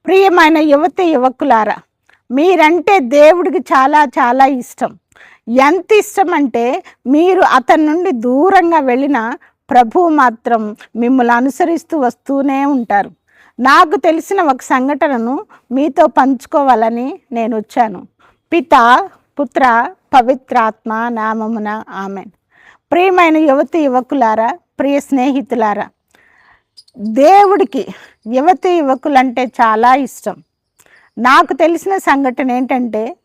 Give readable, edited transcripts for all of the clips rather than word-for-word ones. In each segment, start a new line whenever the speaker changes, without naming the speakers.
ప్రియమైన యువతి యువకులారా, మీరంటే దేవుడికి చాలా చాలా ఇష్టం. ఎంత ఇష్టం అంటే మీరు అతని నుండి దూరంగా వెళ్ళిన ప్రభువు మాత్రం మిమ్మల్ని అనుసరిస్తూ వస్తూనే ఉంటారు. నాకు తెలిసిన ఒక సంఘటనను మీతో పంచుకోవాలని నేను వచ్చాను. పిత, పుత్ర, పవిత్రాత్మ నామమున ఆమెన్. ప్రియమైన యువతి యువకులారా, ప్రియ స్నేహితులారా, దేవుడికి యువతి యువకులంటే చాలా ఇష్టం. నాకు తెలిసిన సంఘటన ఏంటంటే,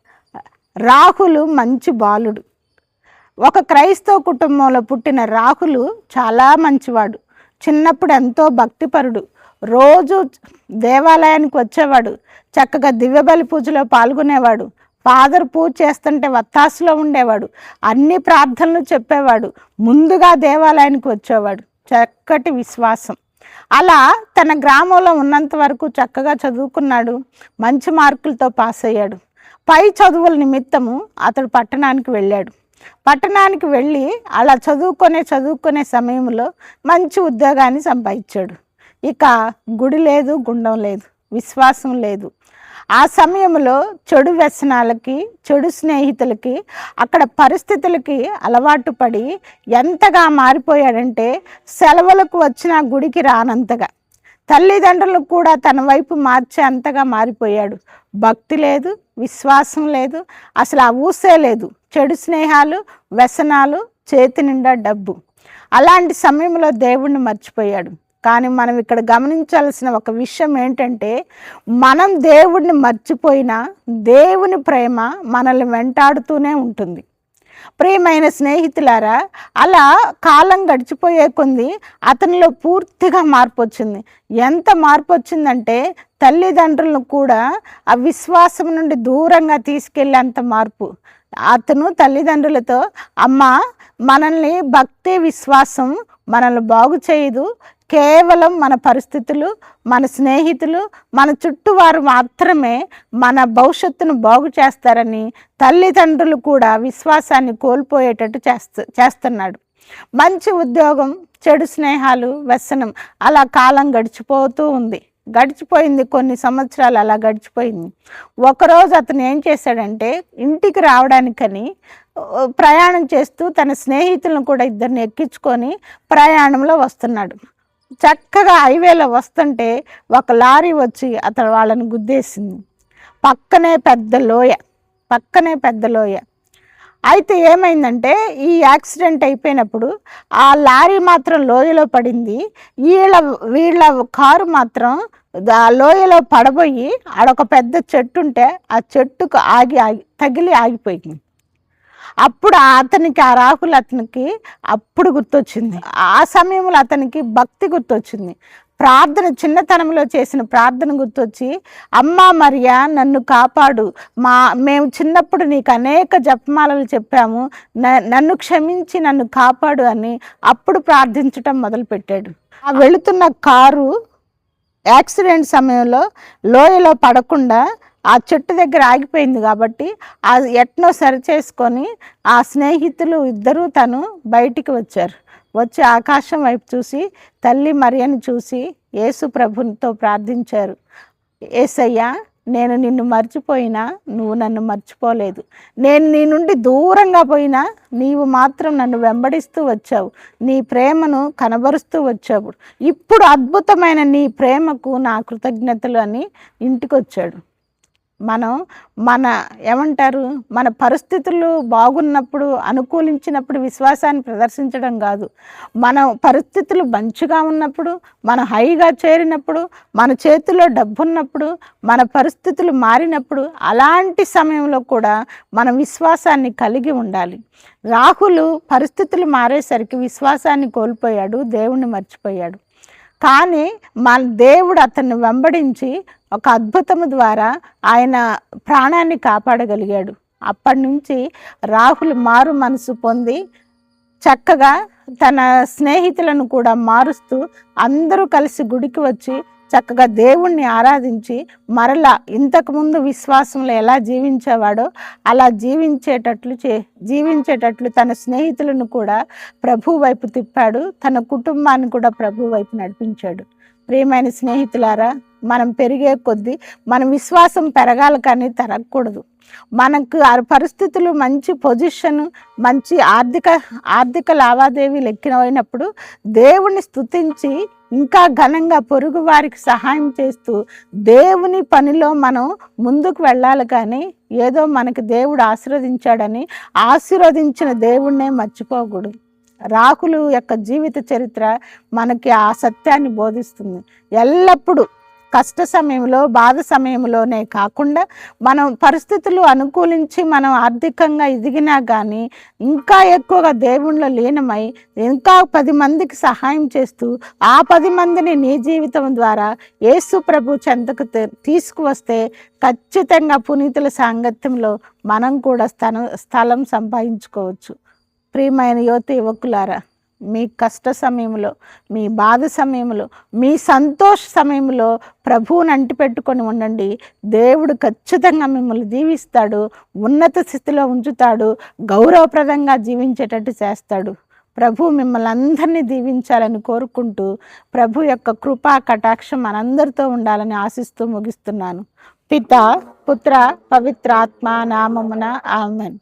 రాహులు మంచి బాలుడు. ఒక క్రైస్తవ కుటుంబంలో పుట్టిన రాహులు చాలా మంచివాడు. చిన్నప్పుడు ఎంతో భక్తిపరుడు. రోజు దేవాలయానికి వచ్చేవాడు. చక్కగా దివ్యబలి పూజలో పాల్గొనేవాడు. ఫాదర్ పూజ చేస్తుంటే వత్తాసులో ఉండేవాడు. అన్ని ప్రార్థనలు చెప్పేవాడు. ముందుగా దేవాలయానికి వచ్చేవాడు. చక్కటి విశ్వాసం. అలా తన గ్రామంలో ఉన్నంత వరకు చక్కగా చదువుకున్నాడు. మంచి మార్కులతో పాస్ అయ్యాడు. పై చదువుల నిమిత్తము అతడు పట్టణానికి వెళ్ళాడు. పట్టణానికి వెళ్ళి అలా చదువుకునే సమయంలో మంచి ఉద్యోగాన్ని సంపాదించాడు. ఇక గుడి లేదు, గుండం లేదు, విశ్వాసం లేదు. ఆ సమయంలో చెడు వ్యసనాలకి, చెడు స్నేహితులకి, అక్కడ పరిస్థితులకి అలవాటు పడి ఎంతగా మారిపోయాడంటే, సెలవులకు వచ్చిన గుడికి రానంతగా, తల్లిదండ్రులకు కూడా తన వైపు మార్చే అంతగా మారిపోయాడు. భక్తి లేదు, విశ్వాసం లేదు, అసలు ఆ ఊసే లేదు. చెడు స్నేహాలు, వ్యసనాలు, చేతి నిండా డబ్బు. అలాంటి సమయంలో దేవుణ్ణి మర్చిపోయాడు. కానీ మనం ఇక్కడ గమనించాల్సిన ఒక విషయం ఏంటంటే, మనం దేవుడిని మర్చిపోయినా దేవుని ప్రేమ మనల్ని వెంటాడుతూనే ఉంటుంది. ప్రియమైన స్నేహితులారా, అలా కాలం గడిచిపోయే కొంది అతనిలో పూర్తిగా మార్పు వచ్చింది. ఎంత మార్పు వచ్చిందంటే, తల్లిదండ్రులను కూడా ఆ విశ్వాసం నుండి దూరంగా తీసుకెళ్ళేంత మార్పు. అతను తల్లిదండ్రులతో, అమ్మ, మనల్ని భక్తి, విశ్వాసం మనల్ని బాగు చేయదు, కేవలం మన పరిస్థితులు, మన స్నేహితులు, మన చుట్టూ వారు మాత్రమే మన భవిష్యత్తును బాగు చేస్తారని తల్లిదండ్రులు కూడా విశ్వాసాన్ని కోల్పోయేటట్టు చేస్తున్నాడు. మంచి ఉద్యోగం, చెడు స్నేహాలు, వ్యసనం, అలా కాలం గడిచిపోతూ ఉంది. గడిచిపోయింది, కొన్ని సంవత్సరాలు అలా గడిచిపోయింది. ఒకరోజు అతను ఏం చేశాడంటే, ఇంటికి రావడానికని ప్రయాణం చేస్తూ తన స్నేహితులను కూడా ఇద్దరిని ఎక్కించుకొని ప్రయాణంలో వస్తున్నాడు. చక్కగా హైవేలో వస్తుంటే ఒక లారీ వచ్చి అతను వాళ్ళని గుద్దేసింది. పక్కనే పెద్ద లోయ. అయితే ఏమైందంటే, ఈ యాక్సిడెంట్ అయిపోయినప్పుడు ఆ లారీ మాత్రం లోయలో పడింది. వీళ్ళ కారు మాత్రం ఆ లోయలో పడబోయి ఆడొక పెద్ద చెట్టు ఉంటే ఆ చెట్టుకు తగిలి ఆగిపోయింది. అప్పుడు ఆ రాహుల్ అతనికి అప్పుడు గుర్తొచ్చింది. ఆ సమయంలో అతనికి భక్తి గుర్తొచ్చింది. ప్రార్థన, చిన్నతనంలో చేసిన ప్రార్థన గుర్తొచ్చి, అమ్మా మరియా, నన్ను కాపాడు, మేము చిన్నప్పుడు నీకు అనేక జపమాలలు చెప్పాము, నన్ను క్షమించి నన్ను కాపాడు అని అప్పుడు ప్రార్థించటం మొదలుపెట్టాడు. ఆ వెళుతున్న కారు యాక్సిడెంట్ సమయంలో లోయలో పడకుండా ఆ చెట్టు దగ్గర ఆగిపోయింది. కాబట్టి అది ఎట్నో సరిచేసుకొని ఆ స్నేహితులు ఇద్దరూ తను బయటికి వచ్చి ఆకాశం వైపు చూసి, తల్లి మరియని చూసి యేసు ప్రభునితో ప్రార్థించారు. యేసయ్యా, నేను నిన్ను మర్చిపోయినా నువ్వు నన్ను మర్చిపోలేదు. నేను నీ నుండి దూరంగా పోయినా నీవు మాత్రం నన్ను వెంబడిస్తూ వచ్చావు. నీ ప్రేమను కనబరుస్తూ వచ్చావు. ఇప్పుడు అద్భుతమైన నీ ప్రేమకు నా కృతజ్ఞతలు అని ఇంటికి వచ్చాడు. మన పరిస్థితులు బాగున్నప్పుడు, అనుకూలించినప్పుడు విశ్వాసాన్ని ప్రదర్శించడం కాదు. మన పరిస్థితులు మంచిగా ఉన్నప్పుడు, మన హైగా చేరినప్పుడు, మన చేతిలో డబ్బున్నప్పుడు, మన పరిస్థితులు మారినప్పుడు, అలాంటి సమయంలో కూడా మన విశ్వాసాన్ని కలిగి ఉండాలి. రాహులు పరిస్థితులు మారేసరికి విశ్వాసాన్ని కోల్పోయాడు, దేవుణ్ణి మర్చిపోయాడు. కానీ మన దేవుడు అతన్ని వెంబడించి ఒక అద్భుతము ద్వారా ఆయన ప్రాణాన్ని కాపాడగలిగాడు. అప్పటి నుంచి రాహుల్ మారు మనసు పొంది చక్కగా తన స్నేహితులను కూడా మారుస్తూ అందరూ కలిసి గుడికి వచ్చి చక్కగా దేవుణ్ణి ఆరాధించి మరలా ఇంతకుముందు విశ్వాసంలో ఎలా జీవించేవాడో అలా జీవించేటట్లు తన స్నేహితులను కూడా ప్రభు వైపు తిప్పాడు. తన కుటుంబాన్ని కూడా ప్రభు వైపు నడిపించాడు. ప్రియమైన స్నేహితులారా, మనం పెరిగే కొద్దీ మన విశ్వాసం పెరగాలి కానీ తరగకూడదు. మనకు ఆ పరిస్థితులు మంచి పొజిషన్, మంచి ఆర్థిక లావాదేవీలు ఎక్కినప్పుడు దేవుణ్ణి స్తుతించి ఇంకా ఘనంగా పొరుగు వారికి సహాయం చేస్తూ దేవుని పనిలో మనం ముందుకు వెళ్ళాలి. కానీ ఏదో మనకి దేవుడు ఆశీర్వదించాడని ఆశీర్వదించిన దేవుణ్ణే మర్చిపోకూడదు. రాహులు యొక్క జీవిత చరిత్ర మనకి ఆ సత్యాన్ని బోధిస్తుంది. ఎల్లప్పుడూ కష్ట సమయంలో, బాధ సమయంలోనే కాకుండా మనం పరిస్థితులు అనుకూలించి మనం ఆర్థికంగా ఎదిగినా కానీ ఇంకా ఎక్కువగా దేవుళ్ళో లీనమై ఇంకా 10 మందికి సహాయం చేస్తూ ఆ 10 మందిని నీ జీవితం ద్వారా యేసు ప్రభు చెంతకు తీసుకువస్తే ఖచ్చితంగా పునీతుల సాంగత్యంలో మనం కూడా స్థలం సంపాదించుకోవచ్చు. ప్రియమైన యువకులారా, మీ కష్ట సమయంలో, మీ బాధ సమయంలో, మీ సంతోష సమయంలో ప్రభువుని అంటిపెట్టుకొని ఉండండి. దేవుడు ఖచ్చితంగా మిమ్మల్ని దీవిస్తాడు, ఉన్నత స్థితిలో ఉంచుతాడు, గౌరవప్రదంగా జీవించేటట్టు చేస్తాడు. ప్రభు మిమ్మల్ని అందరినీ దీవించాలని కోరుకుంటూ ప్రభు యొక్క కృపా కటాక్షం మనందరితో ఉండాలని ఆశిస్తూ ముగిస్తున్నాను. పిత, పుత్ర, పవిత్రాత్మ నామమున ఆమేన్.